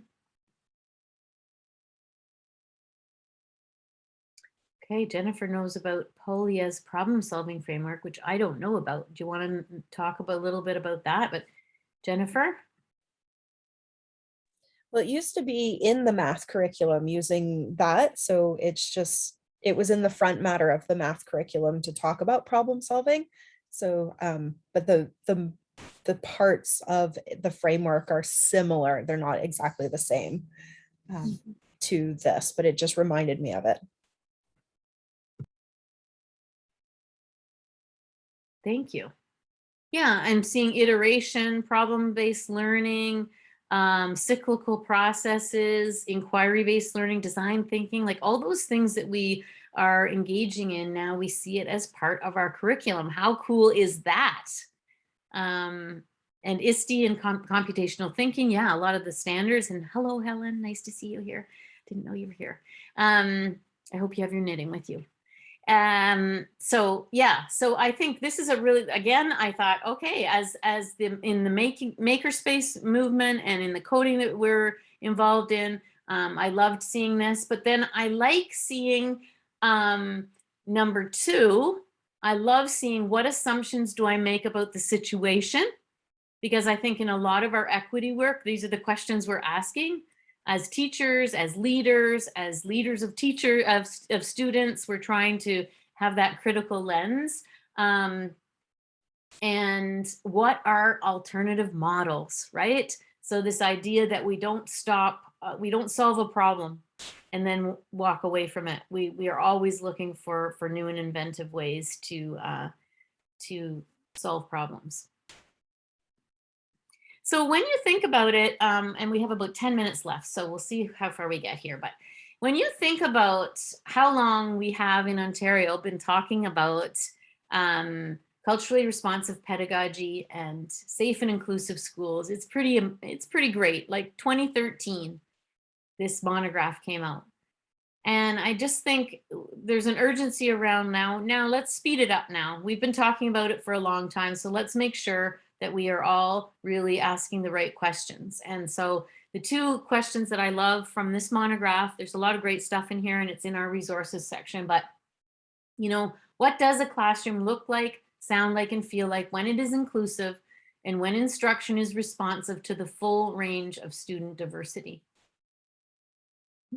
Okay, Jennifer knows about Polia's problem-solving framework, which I don't know about. Do you want to talk about a little bit about that? But Jennifer? Well, it used to be in the math curriculum using that. So it was in the front matter of the math curriculum to talk about problem solving. So, but the parts of the framework are similar. They're not exactly the same to this, but it just reminded me of it. Thank you. Yeah, I'm seeing iteration, problem-based learning, cyclical processes, inquiry-based learning, design thinking, like all those things that we are engaging in now, we see it as part of our curriculum. How cool is that? And ISTE and computational thinking, yeah, a lot of the standards. And hello, Helen, nice to see you here. Didn't know you were here. I hope you have your knitting with you. So yeah, so I think this is a really, again, I thought, okay, as in the makerspace movement and in the coding that we're involved in, I loved seeing this, but then I like seeing number 2, I love seeing what assumptions do I make about the situation, because I think in a lot of our equity work, these are the questions we're asking. As teachers, as leaders of students, we're trying to have that critical lens. And what are alternative models, right? So this idea that we don't solve a problem and then walk away from it. We are always looking for new and inventive ways to solve problems. So when you think about it, and we have about 10 minutes left, so we'll see how far we get here. But when you think about how long we have in Ontario been talking about culturally responsive pedagogy and safe and inclusive schools, it's pretty great. Like 2013, this monograph came out. And I just think there's an urgency around now. Now let's speed it up now. We've been talking about it for a long time, so let's make sure that we are all really asking the right questions. And so the 2 questions that I love from this monograph, there's a lot of great stuff in here and it's in our resources section, but what does a classroom look like, sound like, and feel like when it is inclusive and when instruction is responsive to the full range of student diversity?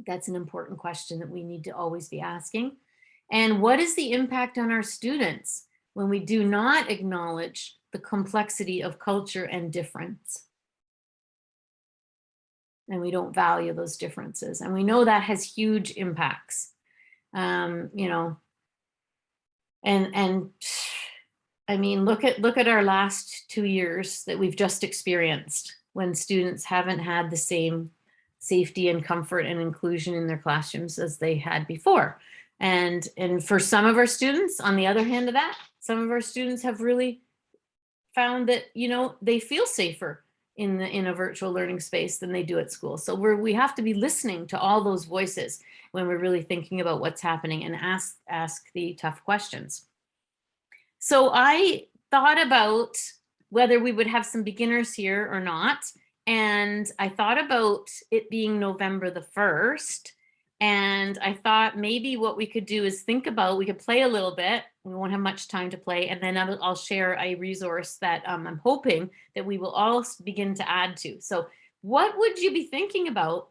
That's an important question that we need to always be asking. And what is the impact on our students when we do not acknowledge the complexity of culture and difference? And we don't value those differences. And we know that has huge impacts. And I mean, look at our last 2 years that we've just experienced when students haven't had the same safety and comfort and inclusion in their classrooms as they had before. And for some of our students, on the other hand of that, some of our students have really found that, they feel safer in a virtual learning space than they do at school. So we have to be listening to all those voices when we're really thinking about what's happening and ask the tough questions. So I thought about whether we would have some beginners here or not. And I thought about it being November the 1st. And I thought maybe what we could do is we could play a little bit. We won't have much time to play. And then I'll share a resource that I'm hoping that we will all begin to add to. So what would you be thinking about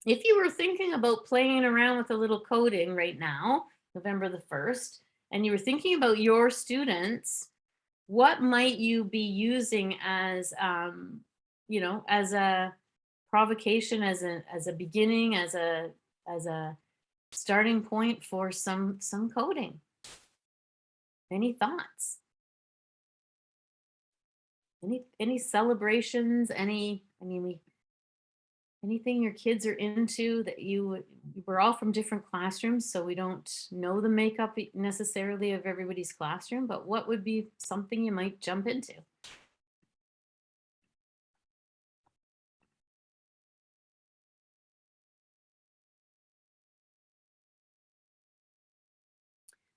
if you were thinking about playing around with a little coding right now, November the 1st, and you were thinking about your students? What might you be using as as a provocation, as a beginning, as a starting point for some coding? Any thoughts? Any celebrations? Anything your kids are into that we're all from different classrooms, so we don't know the makeup necessarily of everybody's classroom, but what would be something you might jump into?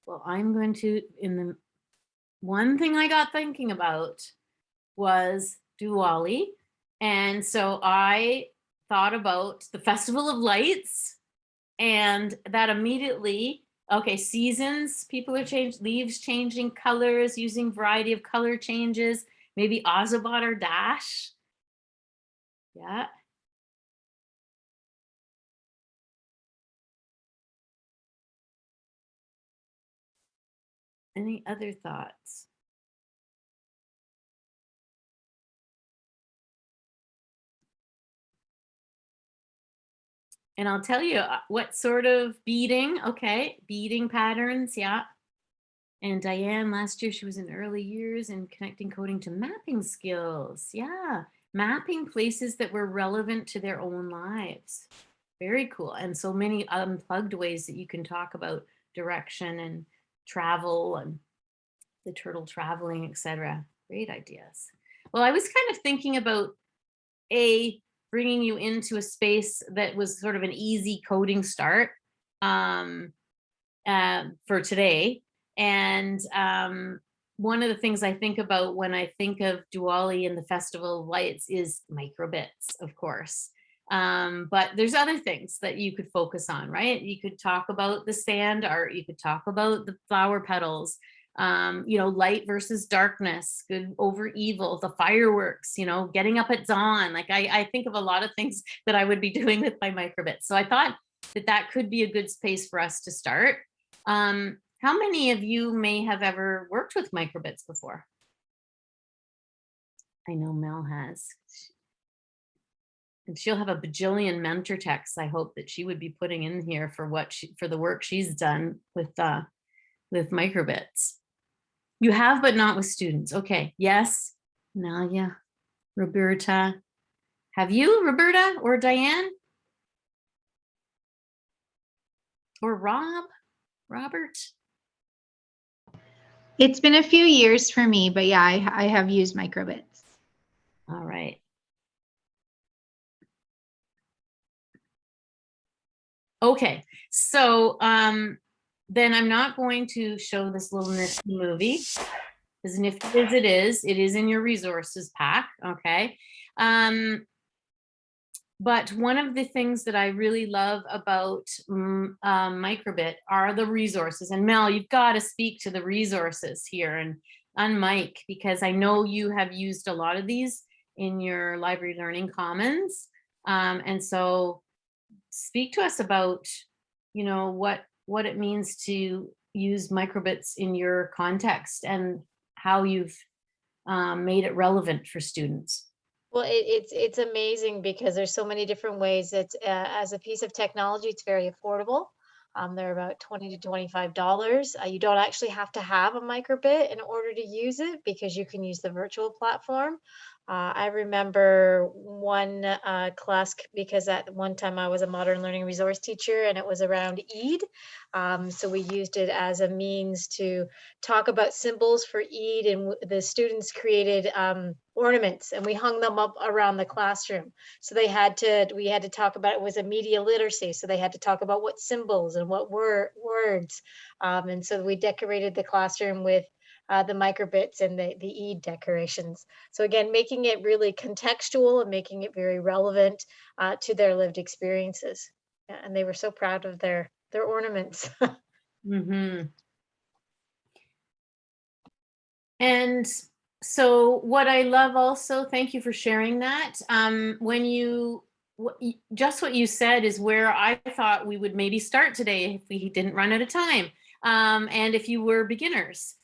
Well, I'm going to, one thing I got thinking about was Diwali. And so I thought about the Festival of Lights, and that immediately, okay, seasons, people are changing, leaves changing colors, using variety of color changes, maybe Ozobot or Dash. Yeah. Any other thoughts? And I'll tell you what sort of beading, okay, beading patterns, yeah. And Diane, last year she was in early years and connecting coding to mapping skills. Yeah, mapping places that were relevant to their own lives. Very cool. And so many unplugged ways that you can talk about direction and travel and the turtle traveling, etc. Great ideas. Well, I was kind of thinking about bringing you into a space that was sort of an easy coding start for today. And one of the things I think about when I think of Diwali and the Festival of Lights is microbits, of course. But there's other things that you could focus on, right? You could talk about the sand art, you could talk about the flower petals, light versus darkness, good over evil, the fireworks, getting up at dawn. Like I think of a lot of things that I would be doing with my microbits. So I thought that could be a good space for us to start. How many of you may have ever worked with microbits before? I know Mel has. And she'll have a bajillion mentor texts, I hope, that she would be putting in here for the work she's done with microbits. You have, but not with students. Okay. Yes. Nalia, Roberta. Have you, Roberta or Diane? Or Robert? It's been a few years for me, but yeah, I have used microbits. All right. Okay, so then I'm not going to show this little nifty movie, as nifty as it is in your resources pack, okay? But one of the things that I really love about microbit are the resources. And Mel, you've got to speak to the resources here and on Mike, because I know you have used a lot of these in your Library Learning Commons. And so speak to us about, what it means to use microbits in your context and how you've made it relevant for students. Well, it's amazing because there's so many different ways that as a piece of technology, it's very affordable. They're about $20 to $25. You don't actually have to have a microbit in order to use it because you can use the virtual platform. I remember one class because at one time I was a modern learning resource teacher and it was around Eid. So we used it as a means to talk about symbols for Eid, and the students created ornaments and we hung them up around the classroom. So we had to talk about, it was a media literacy. So they had to talk about what symbols and what words. And so we decorated the classroom with the microbits and the Eid decorations. So again, making it really contextual and making it very relevant to their lived experiences. And they were so proud of their ornaments. Mm-hmm. And so what I love also, thank you for sharing that. Just what you said is where I thought we would maybe start today if we didn't run out of time. And if you were beginners,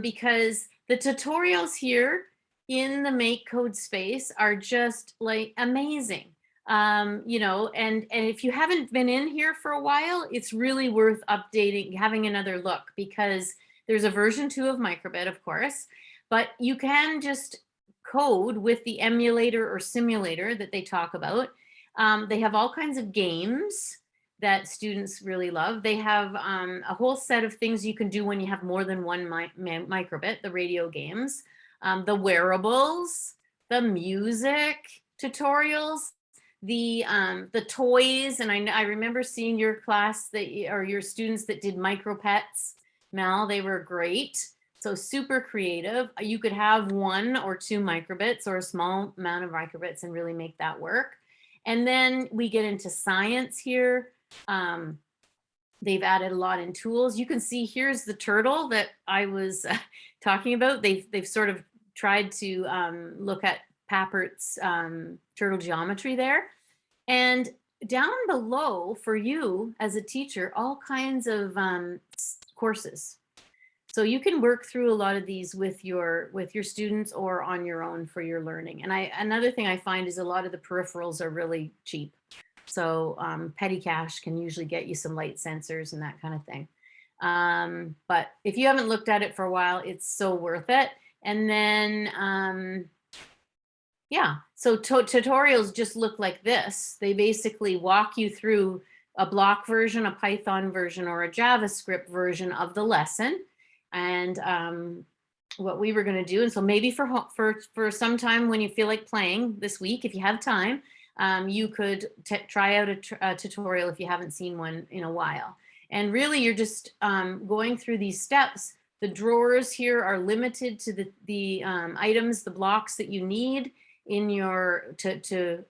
because the tutorials here in the Make Code space are just like amazing. And if you haven't been in here for a while, it's really worth updating, having another look, because there's a version 2 of microbit, of course, but you can just code with the emulator or simulator that they talk about. They have all kinds of games that students really love. They have a whole set of things you can do when you have more than one microbit, the radio games, the wearables, the music tutorials, the toys. And I remember seeing your class or your students that did micro pets. Mel, they were great. So super creative. You could have 1 or 2 microbits or a small amount of microbits and really make that work. And then we get into science here. They've added a lot in tools. You can see here's the turtle that I was talking about. They've sort of tried to look at Pappert's turtle geometry there. And down below for you as a teacher, all kinds of courses. So you can work through a lot of these with your students or on your own for your learning. And another thing I find is a lot of the peripherals are really cheap. So petty cash can usually get you some light sensors and that kind of thing. But if you haven't looked at it for a while, it's so worth it. And then, yeah, so tutorials just look like this. They basically walk you through a block version, a Python version, or a JavaScript version of the lesson. And what we were going to do, and so maybe for some time when you feel like playing this week, if you have time, you could try out a tutorial if you haven't seen one in a while. And really, you're just going through these steps. The drawers here are limited to the items, the blocks that you need in your to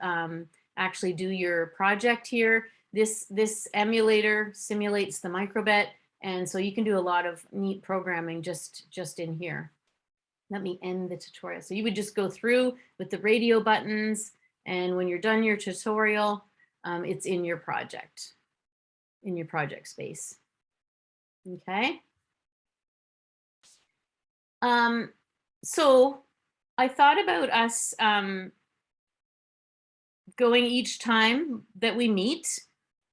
actually do your project here. This emulator simulates the microbit. And so you can do a lot of neat programming just in here. Let me end the tutorial. So you would just go through with the radio buttons, and when you're done your tutorial, it's in your project space. Okay. So I thought about us going each time that we meet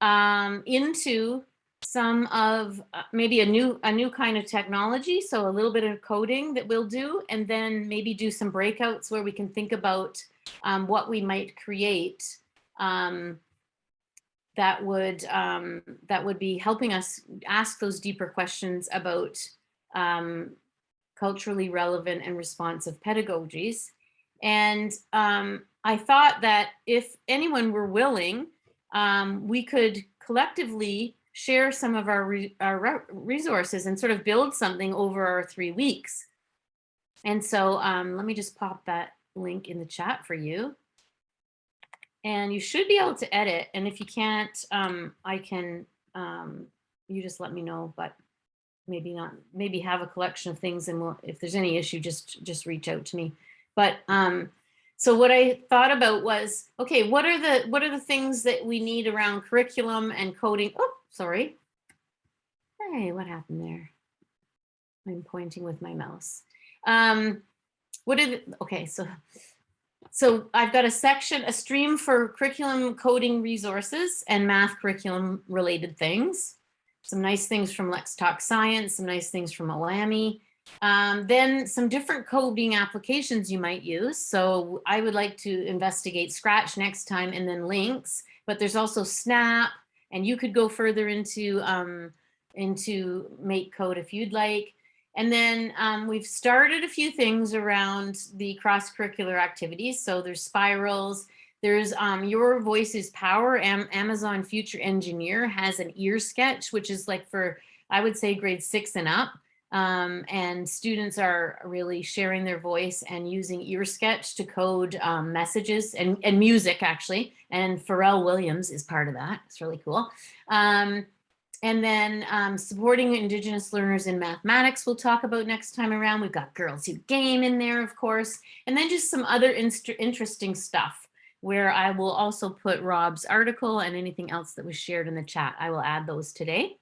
into some of maybe a new kind of technology. So a little bit of coding that we'll do, and then maybe do some breakouts where we can think about what we might create that would be helping us ask those deeper questions about culturally relevant and responsive pedagogies. And I thought that if anyone were willing, we could collectively share some of our resources and sort of build something over our 3 weeks. And so let me just pop that link in the chat for you. And you should be able to edit. And if you can't, I can, you just let me know, but maybe not, maybe have a collection of things, and if there's any issue, just reach out to me. But so what I thought about was, okay, what are the things that we need around curriculum and coding? Oh, sorry. Hey, what happened there? I'm pointing with my mouse. Okay, so I've got a stream for curriculum coding resources and math curriculum related things. Some nice things from Let's Talk Science, some nice things from OAMI. Then some different coding applications you might use. So I would like to investigate Scratch next time, and then links, but there's also Snap, and you could go further into Make Code if you'd like. And then we've started a few things around the cross-curricular activities. So there's spirals, there's Your Voice is Power. Amazon Future Engineer has an ear sketch, which is like for, I would say, grade 6 and up. And students are really sharing their voice and using ear sketch to code messages and music, actually. And Pharrell Williams is part of that. It's really cool. And then supporting Indigenous learners in mathematics we'll talk about next time around. We've got Girls Who Game in there, of course. And then just some other interesting stuff where I will also put Rob's article and anything else that was shared in the chat. I will add those today.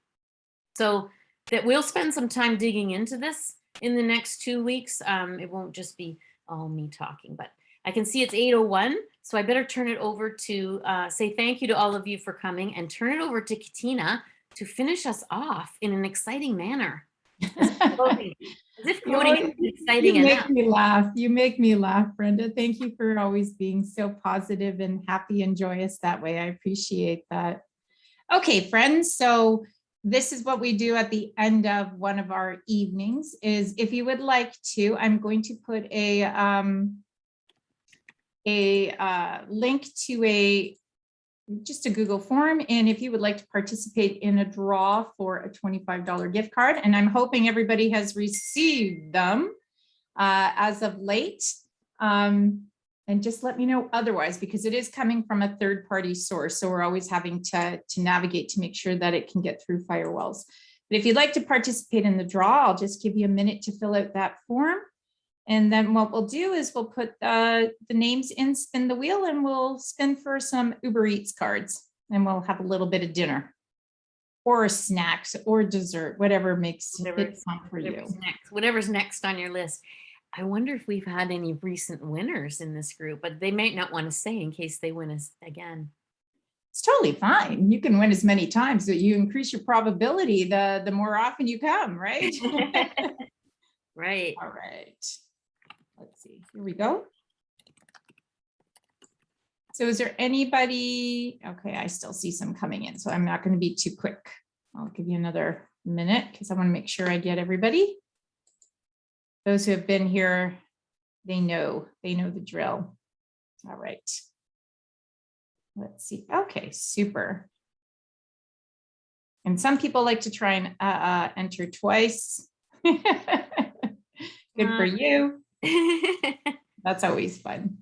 So that we'll spend some time digging into this in the next 2 weeks. It won't just be all me talking, but I can see it's 8:01. So I better turn it over to say thank you to all of you for coming, and turn it over to Katina to finish us off in an exciting manner. As if coding is exciting enough. You make me laugh, Brenda. Thank you for always being so positive and happy and joyous that way. I appreciate that. Okay, friends. So this is what we do at the end of one of our evenings. Is if you would like to, I'm going to put a link to a just a Google form. And if you would like to participate in a draw for a $25 gift card, and I'm hoping everybody has received them as of late. And just let me know otherwise, because it is coming from a third-party source. So we're always having to navigate to make sure that it can get through firewalls. But if you'd like to participate in the draw, I'll just give you a minute to fill out that form. And then what we'll do is we'll put the names in, spin the wheel, and we'll spin for some Uber Eats cards. And we'll have a little bit of dinner or snacks or dessert, whatever makes it fun for you. Whatever's next on your list. I wonder if we've had any recent winners in this group, but they might not want to say in case they win us again. It's totally fine. You can win as many times, but you increase your probability the more often you come, right? Right. All right. Let's see. Here we go. So is there anybody? Okay, I still see some coming in, so I'm not going to be too quick. I'll give you another minute because I want to make sure I get everybody. Those who have been here, they know the drill. All right. Let's see. Okay, super. And some people like to try and enter twice. Good for you. That's always fun.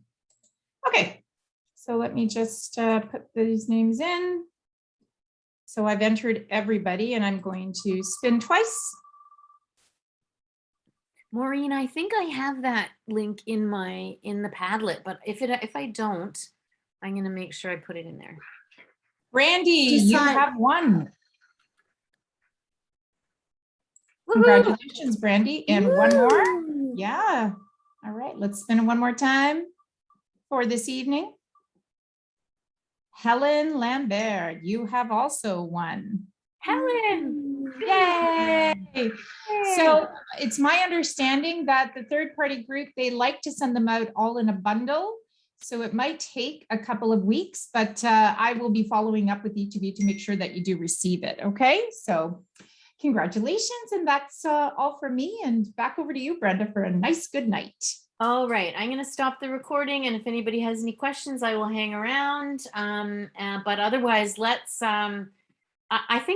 Okay, so let me just put these names in. So I've entered everybody and I'm going to spin twice. Maureen, I think I have that link in the Padlet, but if I don't, I'm going to make sure I put it in there. Brandy, you Decide. have won. Woohoo! Congratulations, Brandy. And one more. Yeah. All right, let's spin it one more time for this evening. Helen Lambert, you have also won. Helen! Yay! So it's my understanding that the third-party group, they like to send them out all in a bundle. So it might take a couple of weeks, but I will be following up with each of you to make sure that you do receive it. Okay, so congratulations. And that's all for me. And back over to you, Brenda, for a nice good night. All right, I'm going to stop the recording, and if anybody has any questions, I will hang around. But otherwise, let's, I think